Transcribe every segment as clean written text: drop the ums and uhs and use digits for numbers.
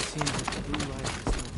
seems that the blue light is still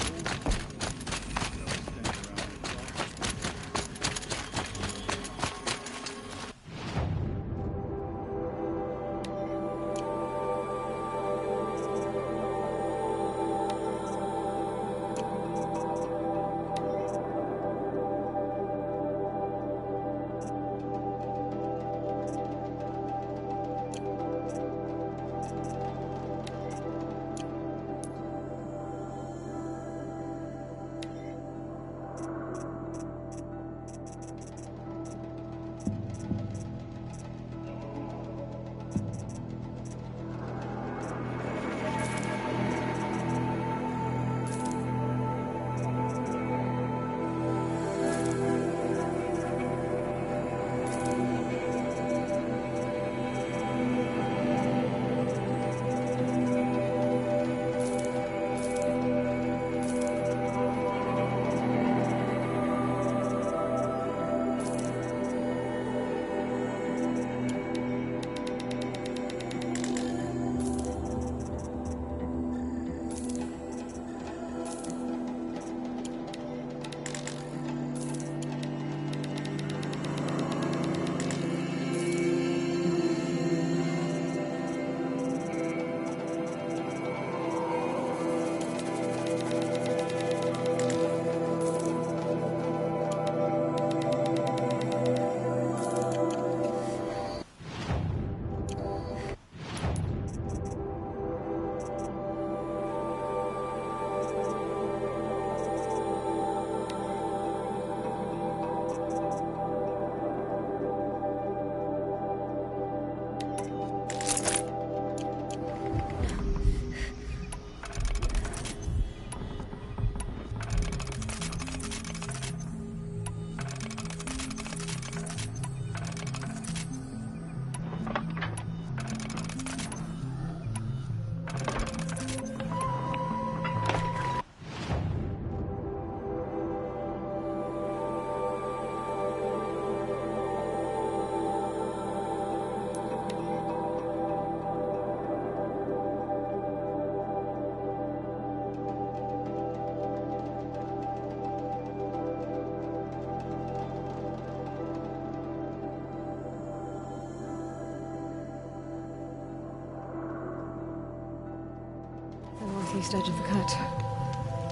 northeast edge of the cut.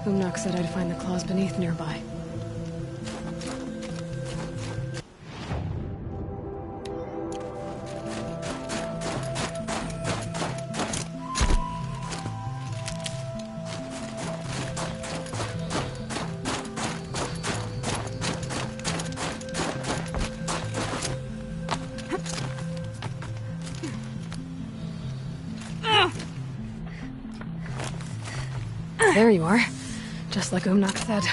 Boomnock said I'd find the claws beneath nearby. There you are. Just like Boomnock said.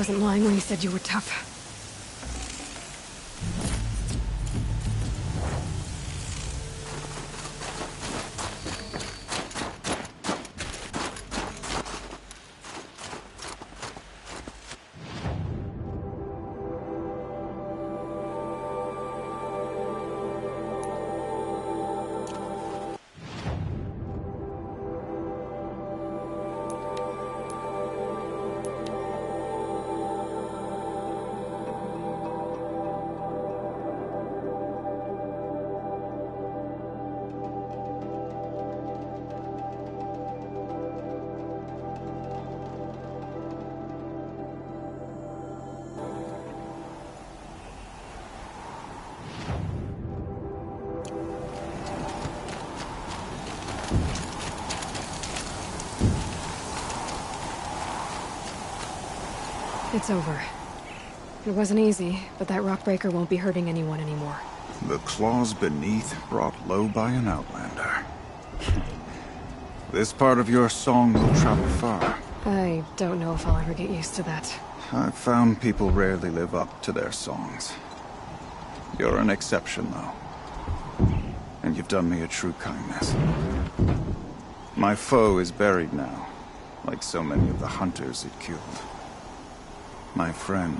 wasn't lying when he said you were tough. It's over. It wasn't easy, but that rock breaker won't be hurting anyone anymore. The claws beneath, brought low by an outlander. This part of your song will travel far. I don't know if I'll ever get used to that. I've found people rarely live up to their songs. You're an exception, though. And you've done me a true kindness. My foe is buried now, like so many of the hunters it killed. My friend,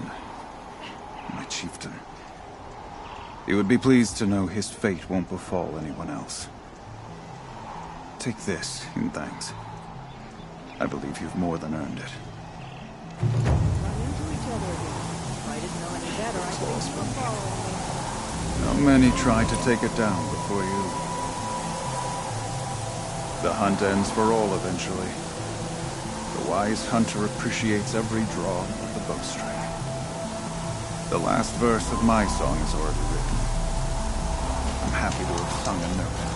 my chieftain. You would be pleased to know his fate won't befall anyone else. Take this in thanks. I believe you've more than earned it. How many tried to take it down before you? The hunt ends for all eventually. The wise hunter appreciates every draw of the bowstring. The last verse of my song is already written. I'm happy to have sung a note.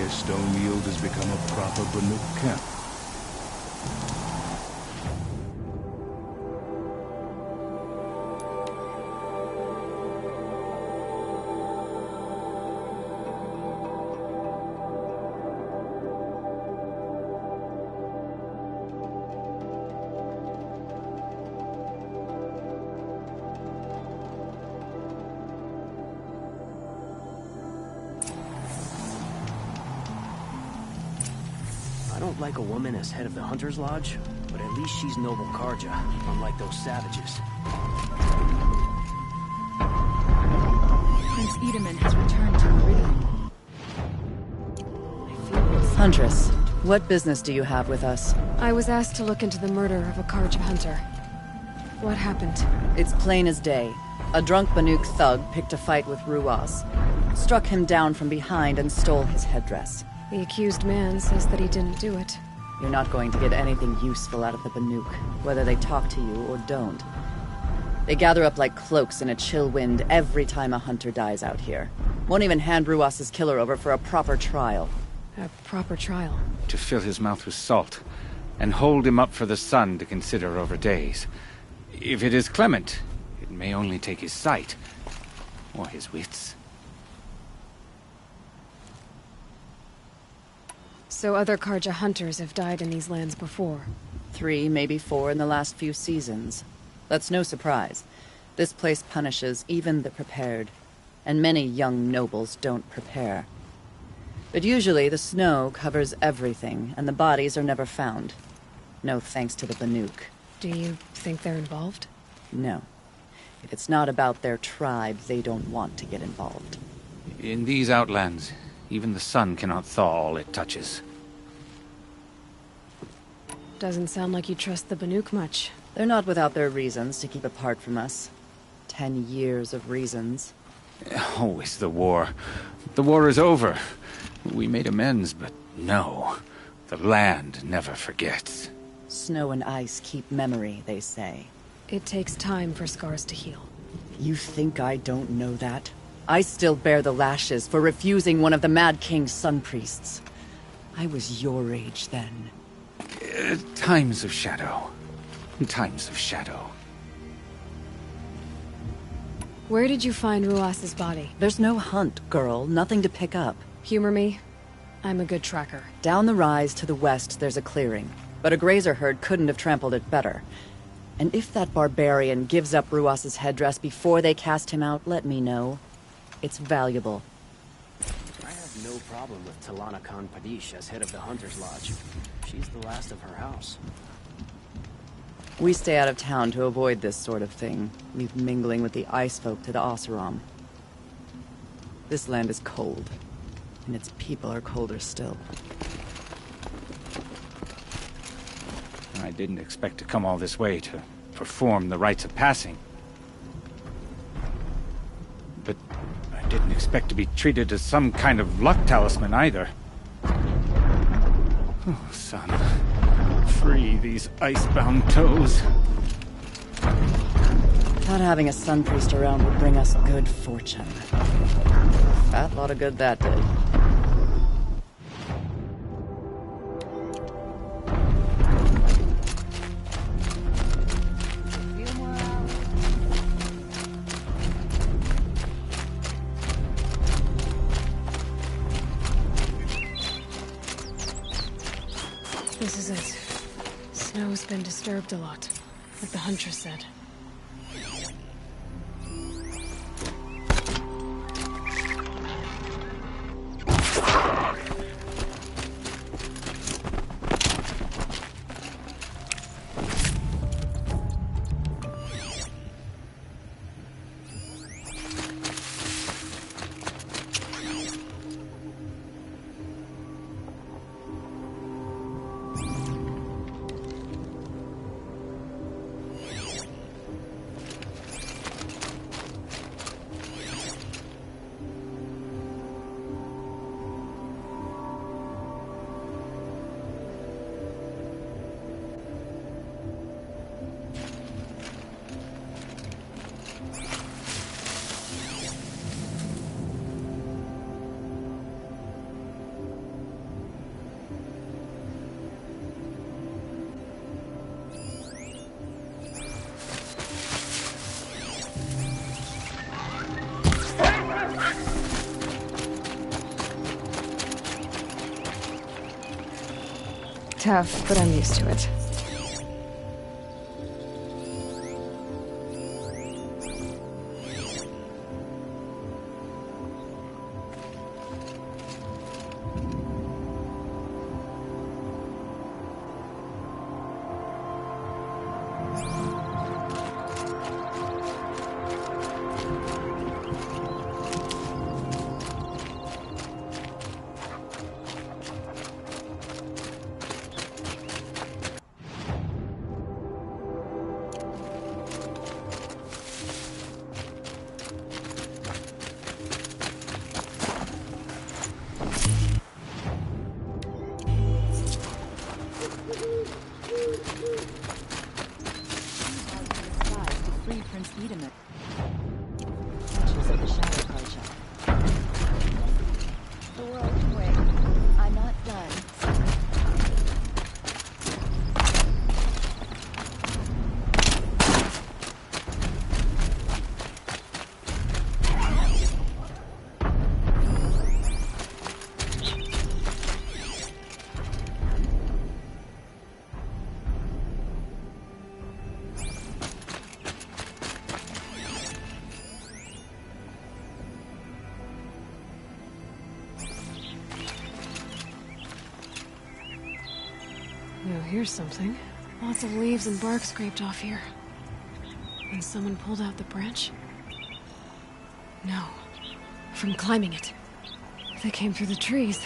Stonefield has become a proper Banuk camp. I don't like a woman as head of the Hunter's Lodge, but at least she's noble Karja, unlike those savages. Prince Edaman has returned to Meridian. Huntress, what business do you have with us? I was asked to look into the murder of a Karja hunter. What happened? It's plain as day. A drunk Banuk thug picked a fight with Ruas, struck him down from behind and stole his headdress. The accused man says that he didn't do it. You're not going to get anything useful out of the Banuk, whether they talk to you or don't. They gather up like cloaks in a chill wind every time a hunter dies out here. Won't even hand Ruas's killer over for a proper trial. A proper trial? To fill his mouth with salt, and hold him up for the sun to consider over days. If it is clement, it may only take his sight, or his wits. So other Karja hunters have died in these lands before? 3, maybe 4 in the last few seasons. That's no surprise. This place punishes even the prepared, and many young nobles don't prepare. But usually the snow covers everything, and the bodies are never found. No thanks to the Banuk. Do you think they're involved? No. If it's not about their tribe, they don't want to get involved. In these outlands, even the sun cannot thaw all it touches. Doesn't sound like you trust the Banuk much. They're not without their reasons to keep apart from us. 10 years of reasons. Always the war. The war is over. We made amends, but no. The land never forgets. Snow and ice keep memory, they say. It takes time for scars to heal. You think I don't know that? I still bear the lashes for refusing one of the Mad King's sun priests. I was your age then. Times of shadow. Times of shadow. Where did you find Ruas's body? There's no hunt, girl. Nothing to pick up. Humor me. I'm a good tracker. Down the rise to the west, there's a clearing. But a grazer herd couldn't have trampled it better. And if that barbarian gives up Ruas's headdress before they cast him out, let me know. It's valuable. I have no problem with Talana Khan Padish as head of the Hunter's Lodge. She's the last of her house. We stay out of town to avoid this sort of thing. Leave mingling with the ice folk to the Oseram. This land is cold, and its people are colder still. I didn't expect to come all this way to perform the rites of passing. But I didn't expect to be treated as some kind of luck talisman either. Oh, son. Free these icebound toes. Thought having a sun priest around would bring us good fortune. Fat lot of good that did. This is it. Snow's been disturbed a lot, like the Huntress said. Tough, but I'm used to it. The world can wait. I'm not done. Now here's something. Lots of leaves and bark scraped off here. And someone pulled out the branch? No. From climbing it. They came through the trees.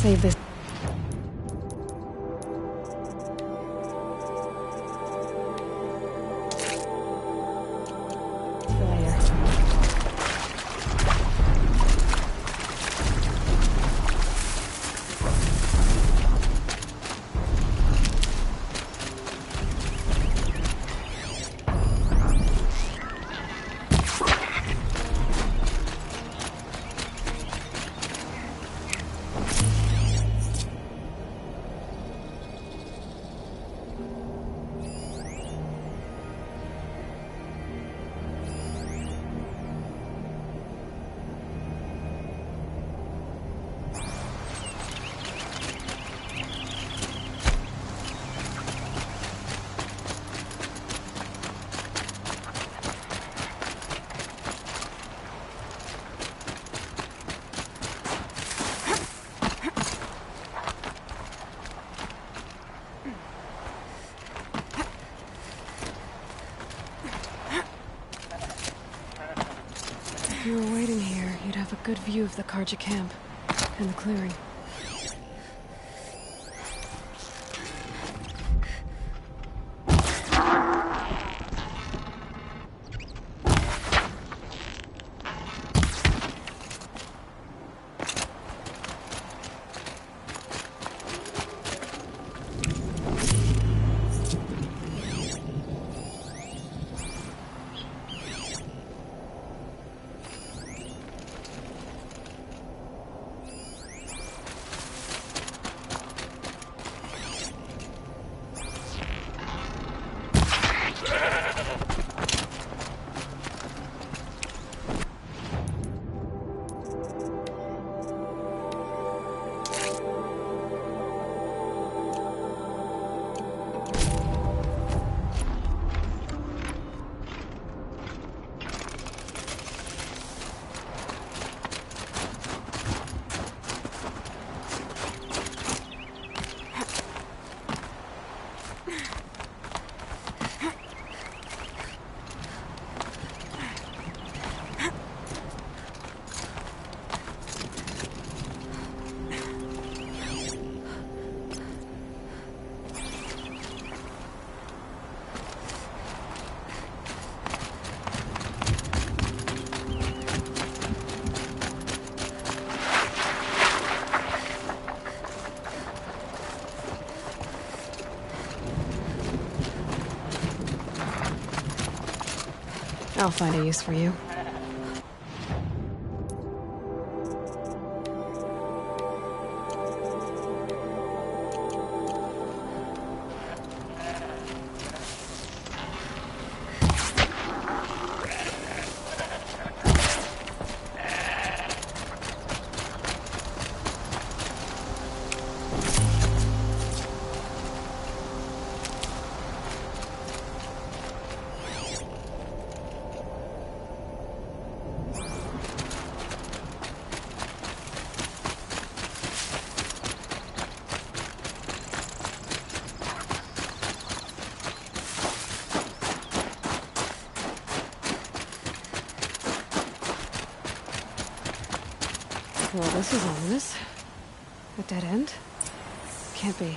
save this. If you were waiting here, you'd have a good view of the Karja camp and the clearing. I'll find a use for you. Well, this is ominous. A dead end? Can't be.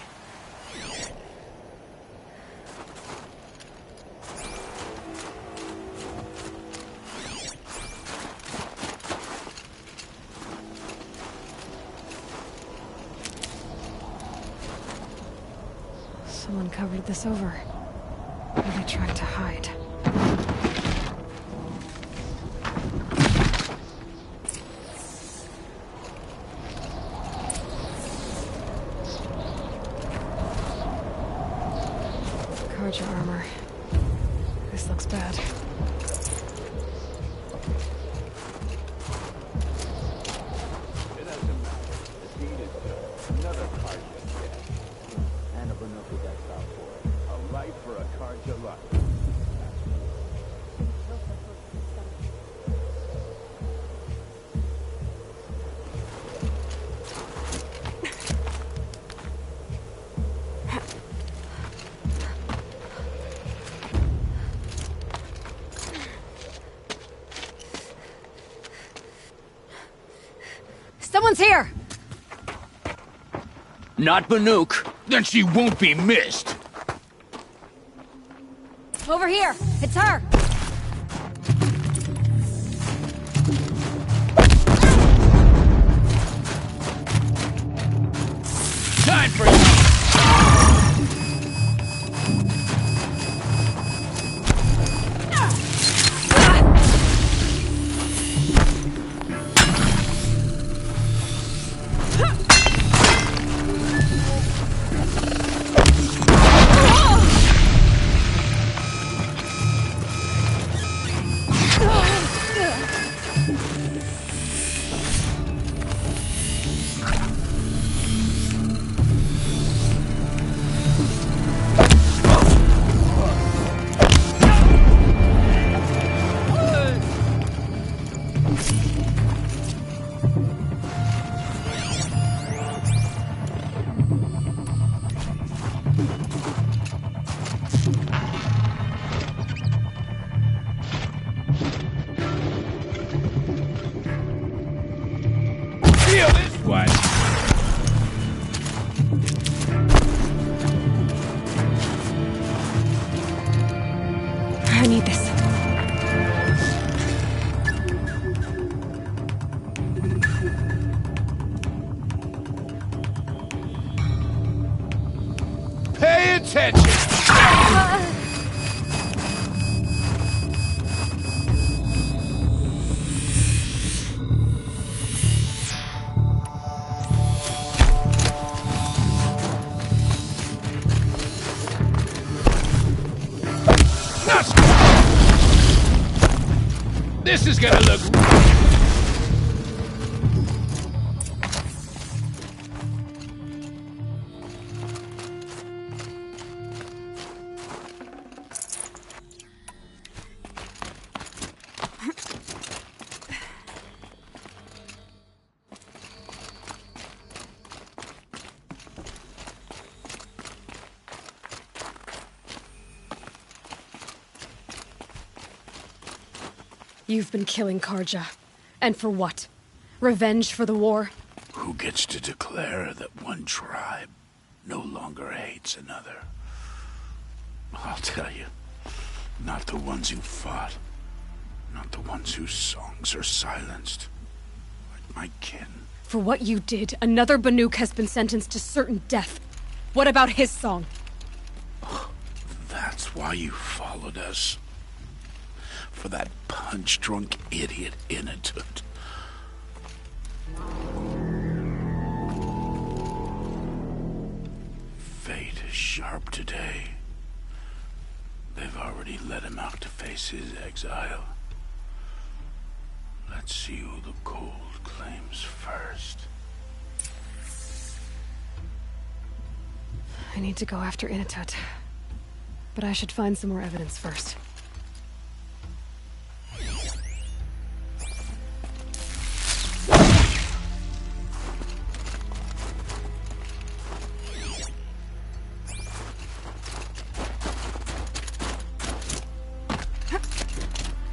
Someone covered this over. Really trying to hide. Karja armor. This looks bad. It doesn't matter. The deed is done. Another Karja dead. And a Banoku that's out for it. A life for a Karja life. Someone's here! Not Banuk. Then she won't be missed. Over here! It's her! Time for you! Feel this one. I need this. Pay attention. This is gonna look... You've been killing Karja. And for what? Revenge for the war? Who gets to declare that one tribe no longer hates another? I'll tell you, not the ones who fought, not the ones whose songs are silenced, like my kin. For what you did, another Banuk has been sentenced to certain death. What about his song? That's why you followed us. For that punch-drunk idiot Inatut. Fate is sharp today. They've already let him out to face his exile. Let's see who the cold claims first. I need to go after Inatut. But I should find some more evidence first.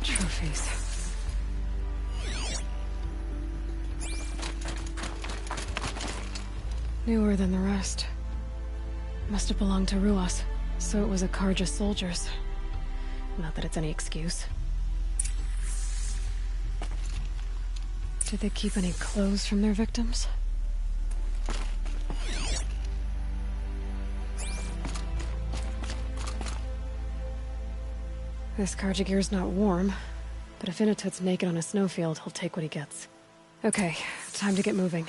Trophies. Newer than the rest. Must have belonged to Ruas, so it was a Karja soldier's. Not that it's any excuse. Did they keep any clothes from their victims? This Karja gear's not warm, but if Inatut's naked on a snowfield, he'll take what he gets. Okay, time to get moving.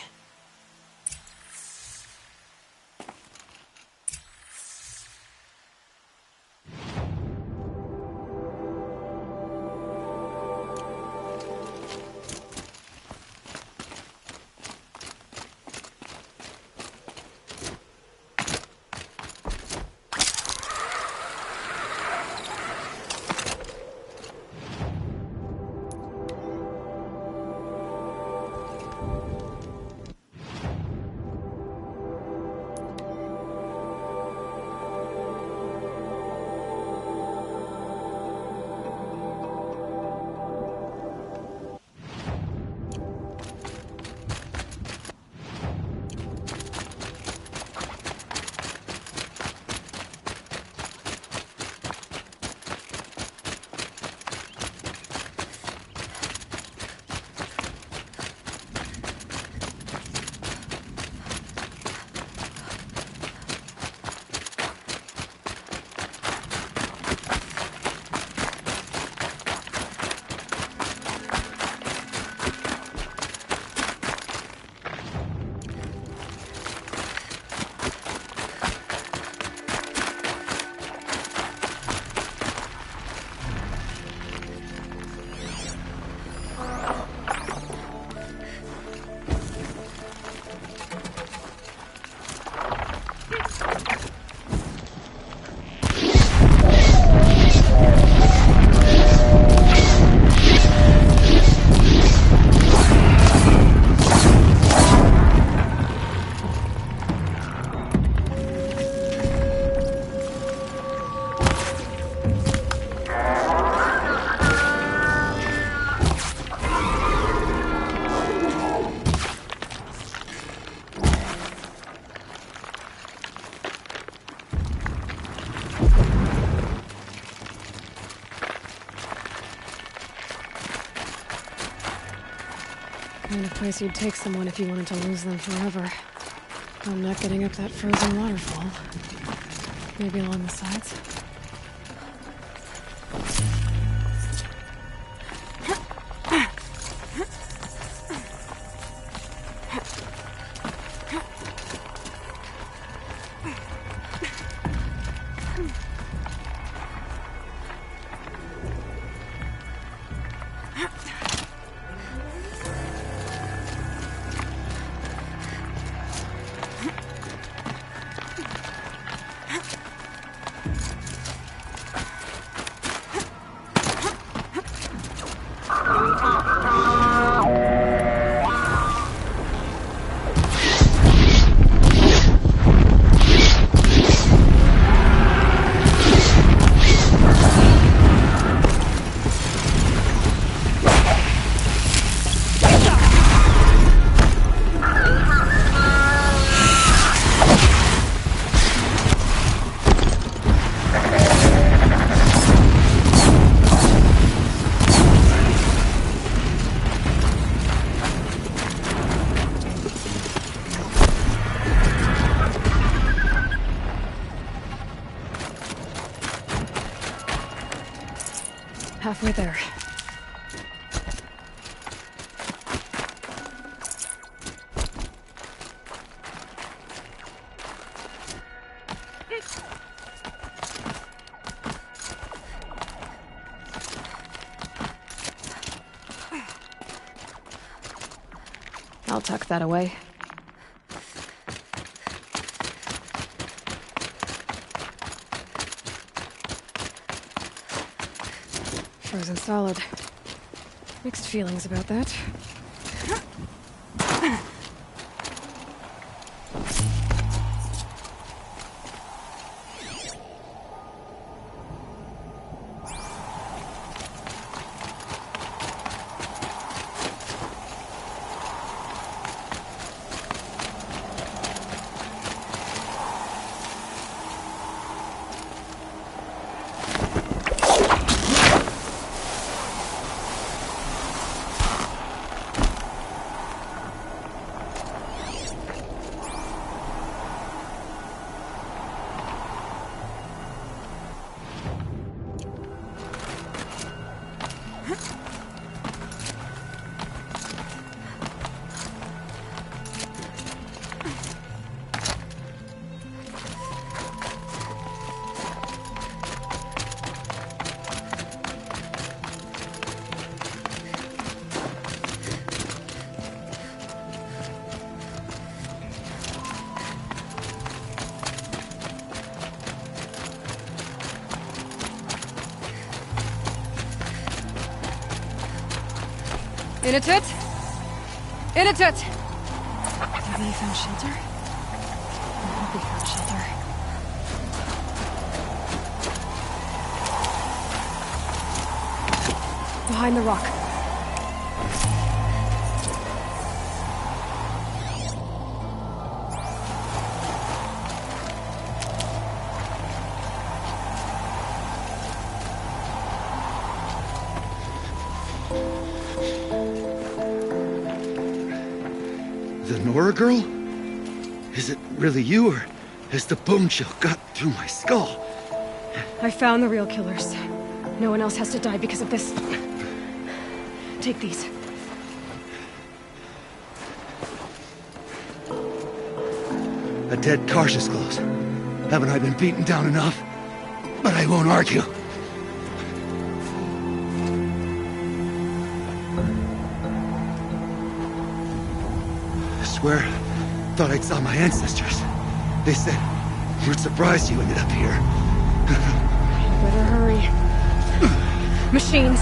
Kind of place you'd take someone if you wanted to lose them forever. I'm not getting up that frozen waterfall. Maybe along the sides? Halfway there. I'll tuck that away. Frozen solid. Mixed feelings about that. In a tit! In a tit! Have they found shelter? I hope they found shelter. Behind the rock. The Nora girl? Is it really you, or has the bone chill got through my skull? I found the real killers. No one else has to die because of this. Take these. A dead Karsh's close. Haven't I been beaten down enough? But I won't argue. I swear, thought I'd saw my ancestors. They said, we're surprised you ended up here. Better hurry. Machines.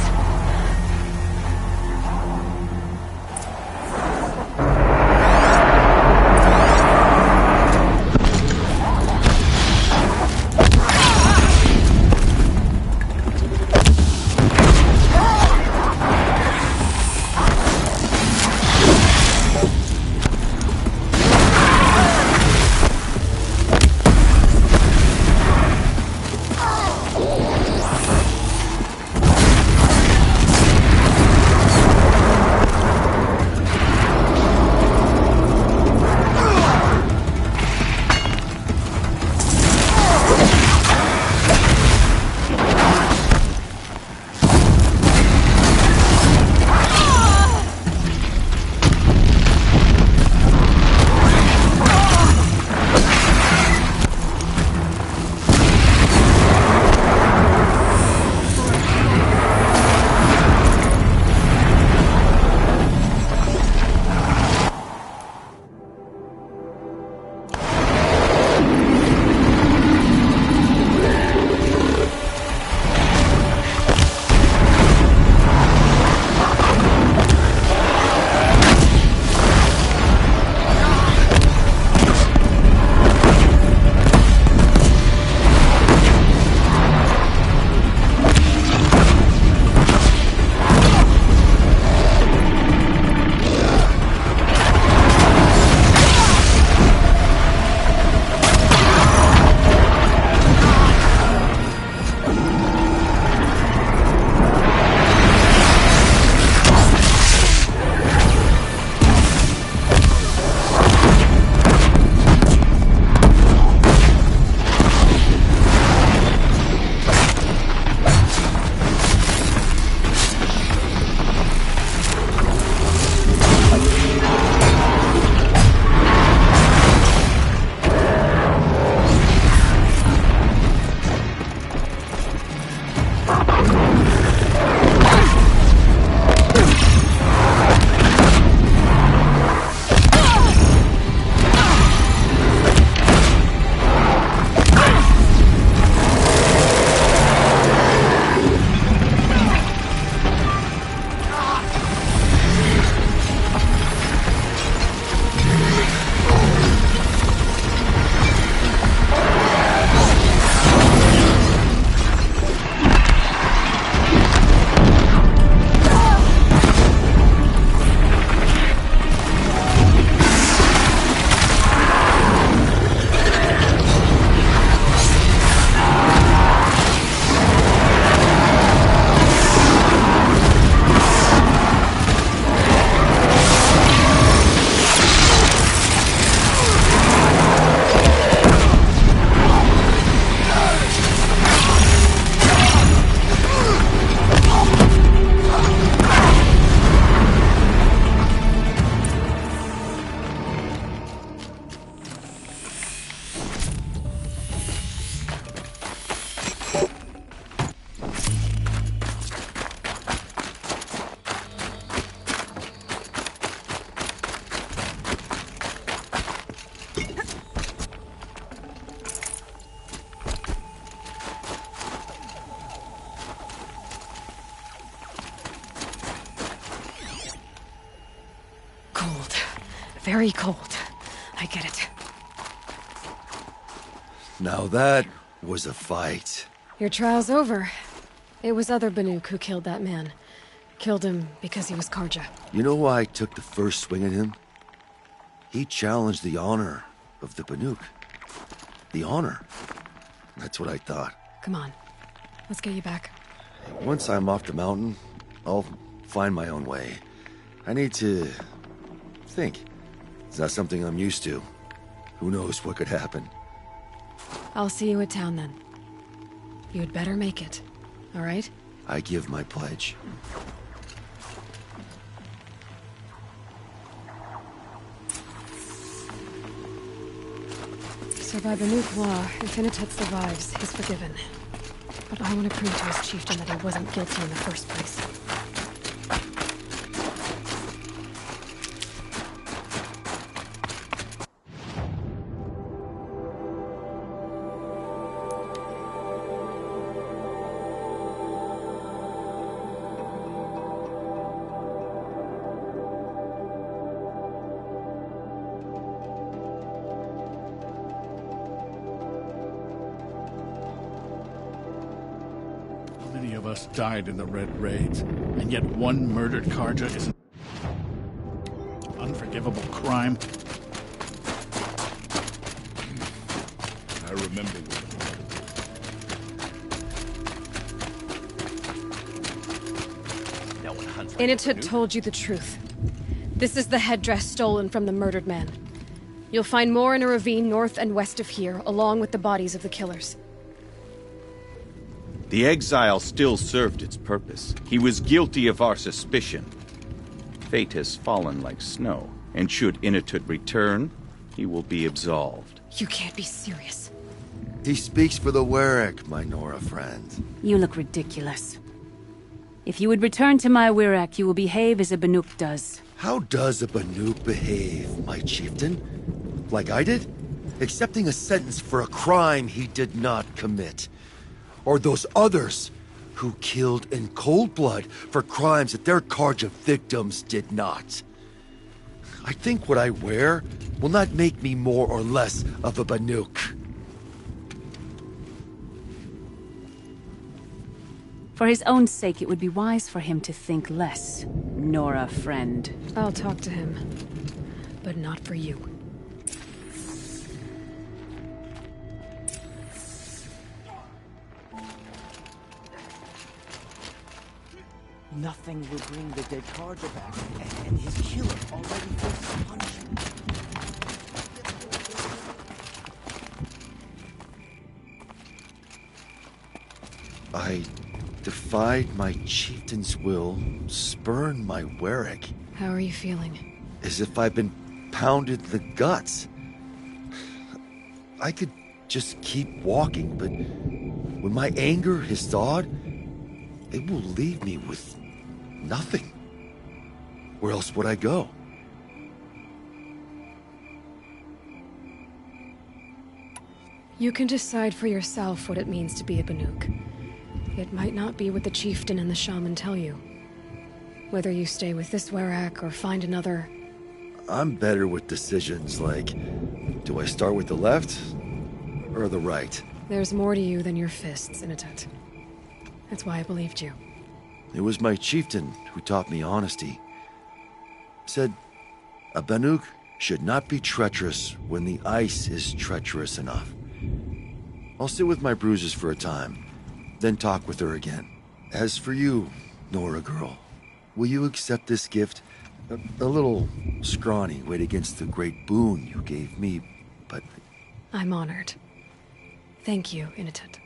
cold. Very cold. I get it. Now that was a fight. Your trial's over. It was other Banuk who killed that man. Killed him because he was Karja. You know why I took the first swing at him? He challenged the honor of the Banuk. The honor. That's what I thought. Come on. Let's get you back. Once I'm off the mountain, I'll find my own way. I need to think. It's not something I'm used to. Who knows what could happen? I'll see you at town then. You had better make it. All right? I give my pledge. So by Banuk law, if Initet survives, he's forgiven. But I want to prove to his chieftain that he wasn't guilty in the first place. Died in the Red Raids, and yet one murdered Karja is an unforgivable crime. I remember Initet told you the truth. This is the headdress stolen from the murdered man. You'll find more in a ravine north and west of here, along with the bodies of the killers. The exile still served its purpose. He was guilty of our suspicion. Fate has fallen like snow, and should Initet return, he will be absolved. You can't be serious. He speaks for the Werek, my Nora friend. You look ridiculous. If you would return to my Werek, you will behave as a Banuk does. How does a Banuk behave, my chieftain? Like I did? Accepting a sentence for a crime he did not commit. Or those others who killed in cold blood for crimes that their Karja victims did not. I think what I wear will not make me more or less of a Banuk. For his own sake, it would be wise for him to think less, Nora friend. I'll talk to him, but not for you. Nothing will bring the dead Karja back, and his killer already faces punishment. I defied my chieftain's will, spurned my Werek. How are you feeling? As if I've been pounded in the guts. I could just keep walking, but when my anger is thawed, it will leave me with nothing. Where else would I go? You can decide for yourself what it means to be a Banuk. It might not be what the chieftain and the shaman tell you. Whether you stay with this Werek or find another... I'm better with decisions like, do I start with the left or the right? There's more to you than your fists, Initet. That's why I believed you. It was my chieftain who taught me honesty. Said, a Banuk should not be treacherous when the ice is treacherous enough. I'll sit with my bruises for a time, then talk with her again. As for you, Nora girl, will you accept this gift? A little scrawny weighed against the great boon you gave me, but... I'm honored. Thank you, Initet.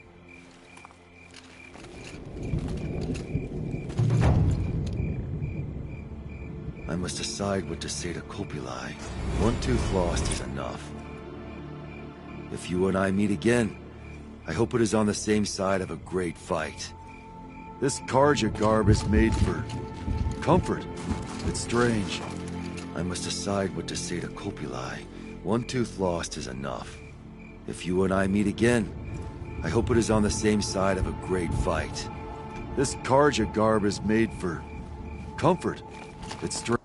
I must decide what to say to Kopilai. One tooth lost is enough. If you and I meet again, I hope it is on the same side of a great fight. This Karja garb is made for comfort. It's strange. I must decide what to say to Kopilai. One tooth lost is enough. If you and I meet again, I hope it is on the same side of a great fight. This Karja garb is made for comfort. It's strange.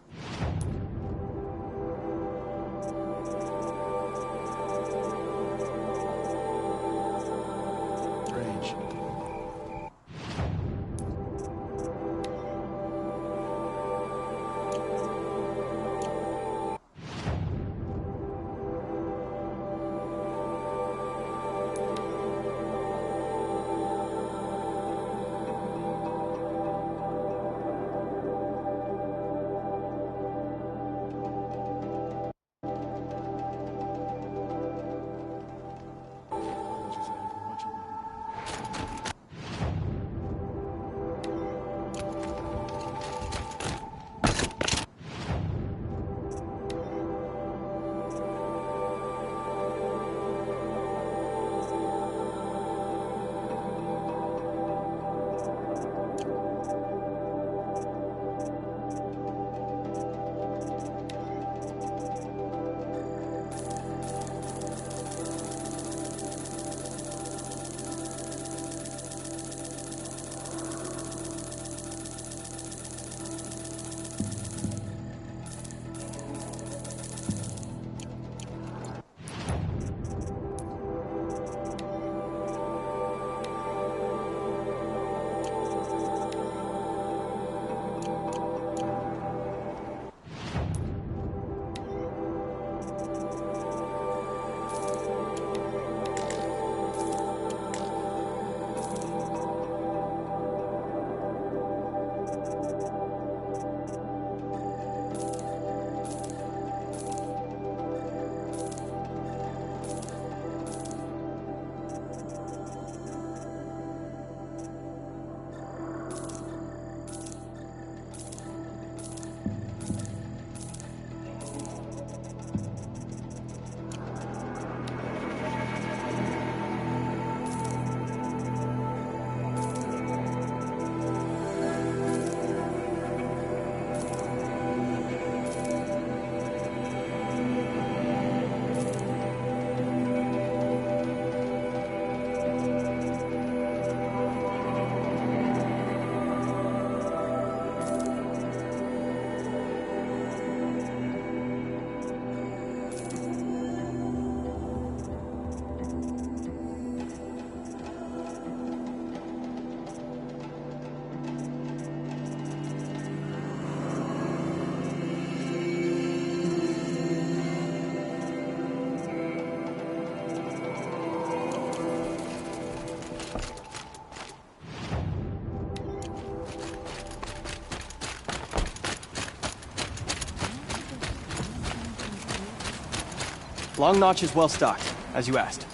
Long Notch is well stocked, as you asked.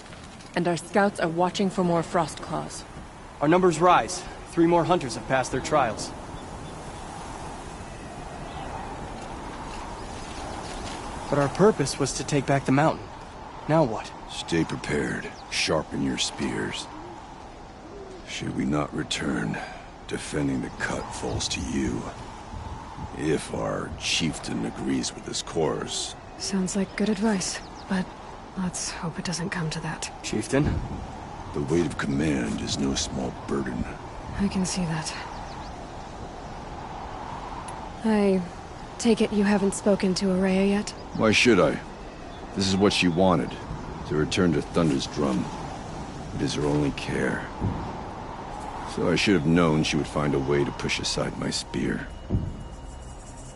And our scouts are watching for more frost claws. Our numbers rise. 3 more hunters have passed their trials. But our purpose was to take back the mountain. Now what? Stay prepared. Sharpen your spears. Should we not return, defending the cut falls to you. If our chieftain agrees with this course. Sounds like good advice, but let's hope it doesn't come to that. Chieftain? The weight of command is no small burden. I can see that. I take it you haven't spoken to Araya yet? Why should I? This is what she wanted, to return to Thunder's drum. It is her only care. So I should have known she would find a way to push aside my spear.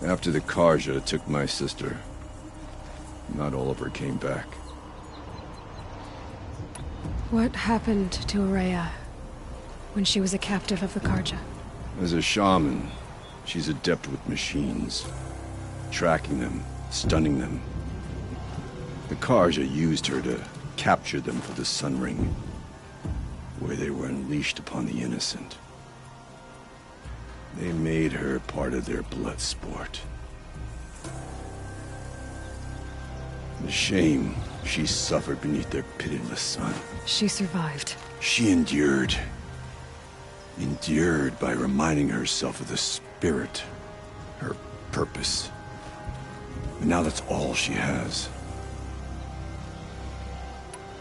After the Karja took my sister, not all of her came back. What happened to Araya when she was a captive of the Karja? As a shaman, she's adept with machines. Tracking them, stunning them. The Karja used her to capture them for the Sun Ring, where they were unleashed upon the innocent. They made her part of their blood sport. The shame she suffered beneath their pitiless sun. She survived. She endured. Endured by reminding herself of the spirit, her purpose. And now that's all she has.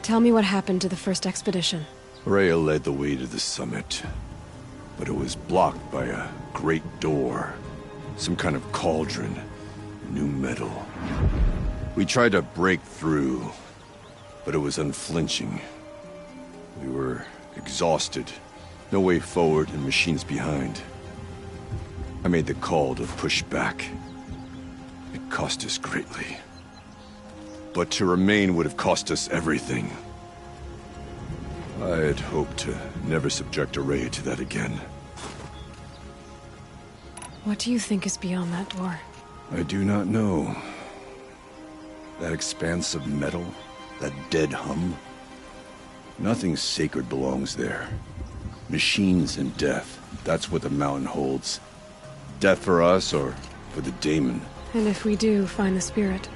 Tell me what happened to the first expedition. Rhea led the way to the summit, but it was blocked by a great door. Some kind of cauldron, new metal. We tried to break through, but it was unflinching. We were exhausted, no way forward and machines behind. I made the call to push back. It cost us greatly. But to remain would have cost us everything. I had hoped to never subject Araya to that again. What do you think is beyond that door? I do not know. That expanse of metal, that dead hum. Nothing sacred belongs there. Machines and death, that's what the mountain holds. Death for us or for the daemon. And if we do find the spirit?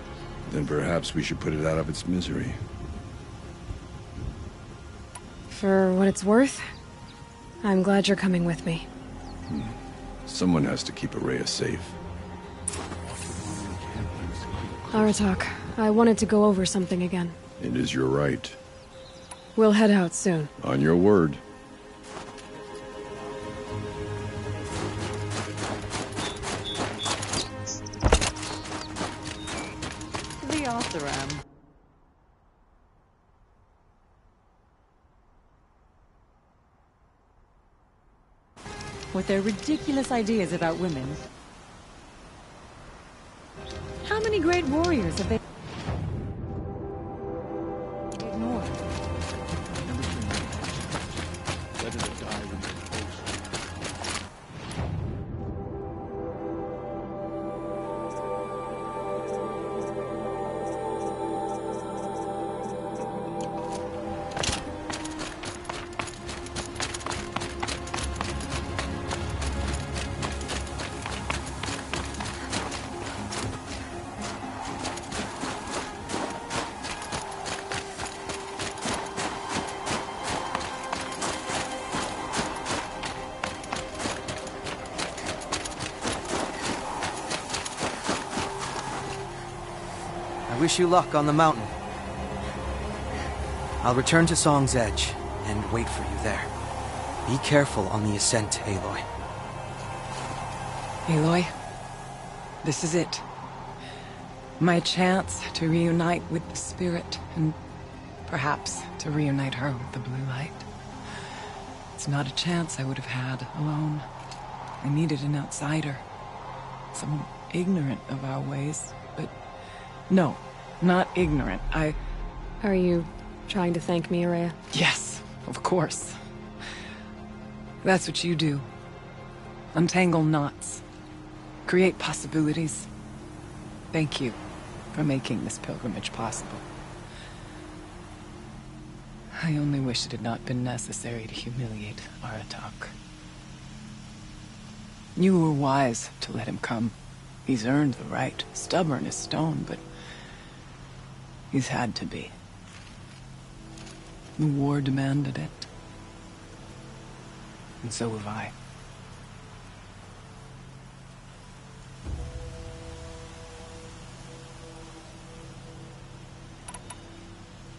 Then perhaps we should put it out of its misery. For what it's worth, I'm glad you're coming with me. Someone has to keep Araya safe. Aratak, I wanted to go over something again. It is your right. We'll head out soon. On your word. The Oseram. With their ridiculous ideas about women. How many great warriors have they ignored? Better to die when they're close. I wish you luck on the mountain. I'll return to Song's Edge and wait for you there. Be careful on the ascent, Aloy. Aloy, this is it. My chance to reunite with the spirit, and perhaps to reunite her with the blue light. It's not a chance I would have had alone. I needed an outsider. Someone ignorant of our ways, but no, not ignorant. Are you trying to thank me, Araya? Yes, of course. That's what you do. Untangle knots. Create possibilities. Thank you for making this pilgrimage possible. I only wish it had not been necessary to humiliate Aratak. You were wise to let him come. He's earned the right. Stubborn as stone, but he's had to be. The war demanded it. And so have I.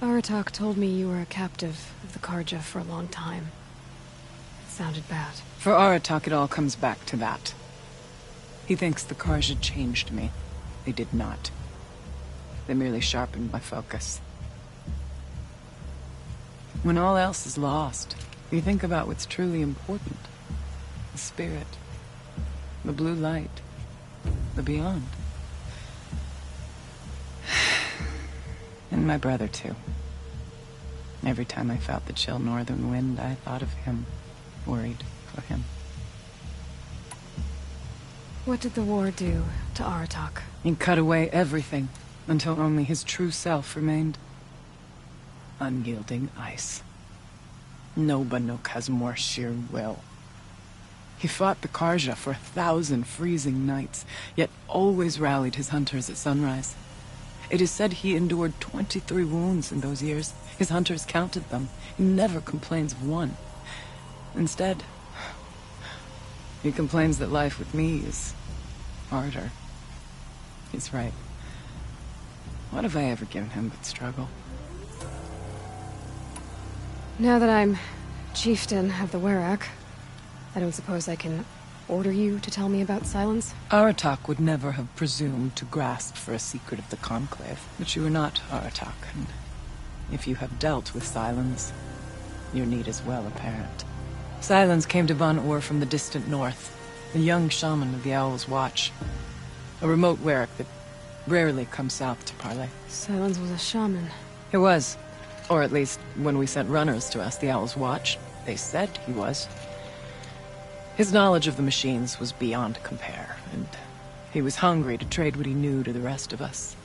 Aratak told me you were a captive of the Karja for a long time. It sounded bad. For Aratak, it all comes back to that. He thinks the Karja changed me. They did not. They merely sharpened my focus. When all else is lost, you think about what's truly important. The spirit. The blue light. The beyond. And my brother, too. Every time I felt the chill northern wind, I thought of him. Worried for him. What did the war do to Aratak? He cut away everything, until only his true self remained. Unyielding ice. No Banuk has more sheer will. He fought the Karja for 1,000 freezing nights, yet always rallied his hunters at sunrise. It is said he endured 23 wounds in those years. His hunters counted them. He never complains of one. Instead, he complains that life with me is harder. He's right. What have I ever given him but struggle? Now that I'm chieftain of the Werak, I don't suppose I can order you to tell me about Silence? Aratak would never have presumed to grasp for a secret of the Conclave. But you are not Aratak, and if you have dealt with Silence, your need is well apparent. Silence came to Ban-Ur from the distant north, a young shaman of the Owl's Watch. A remote Werak that rarely comes south to parley. Silence was a shaman. He was. Or at least, when we sent runners to us, the Owl's Watch, they said he was. His knowledge of the machines was beyond compare, and he was hungry to trade what he knew to the rest of us.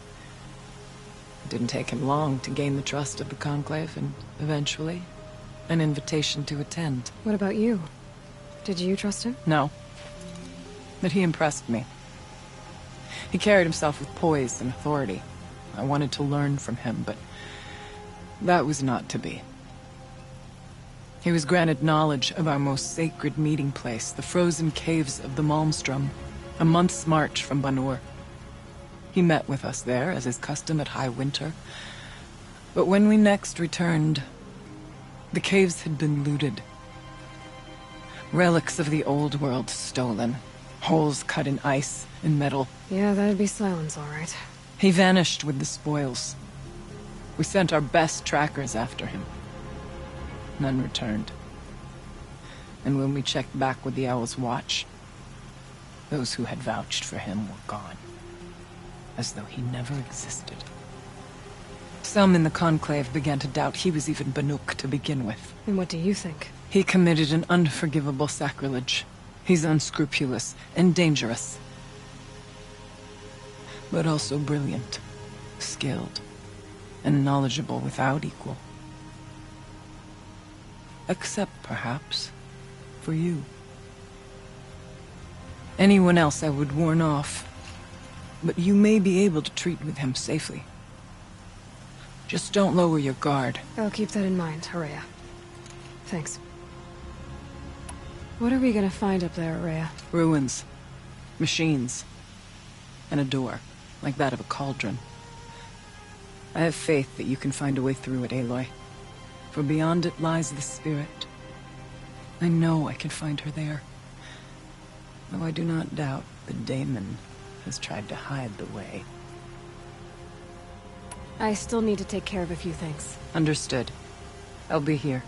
It didn't take him long to gain the trust of the Conclave, and eventually, an invitation to attend. What about you? Did you trust him? No. But he impressed me. He carried himself with poise and authority. I wanted to learn from him, but that was not to be. He was granted knowledge of our most sacred meeting place, the frozen caves of the Malmstrom, a month's march from Ban-Ur. He met with us there, as is custom at high winter. But when we next returned, the caves had been looted. Relics of the old world stolen. Holes cut in ice and metal. Yeah, that'd be Silence, all right. He vanished with the spoils. We sent our best trackers after him. None returned. And when we checked back with the Owl's Watch, those who had vouched for him were gone. As though he never existed. Some in the Conclave began to doubt he was even Banuk to begin with. And what do you think? He committed an unforgivable sacrilege. He's unscrupulous and dangerous. But also brilliant, skilled, and knowledgeable without equal. Except, perhaps, for you. Anyone else I would warn off, but you may be able to treat with him safely. Just don't lower your guard. I'll keep that in mind, Horea. Thanks. What are we gonna find up there, Horea? Ruins. Machines. And a door, like that of a cauldron. I have faith that you can find a way through it, Aloy. For beyond it lies the spirit. I know I can find her there. Though I do not doubt the daemon has tried to hide the way. I still need to take care of a few things. Understood. I'll be here.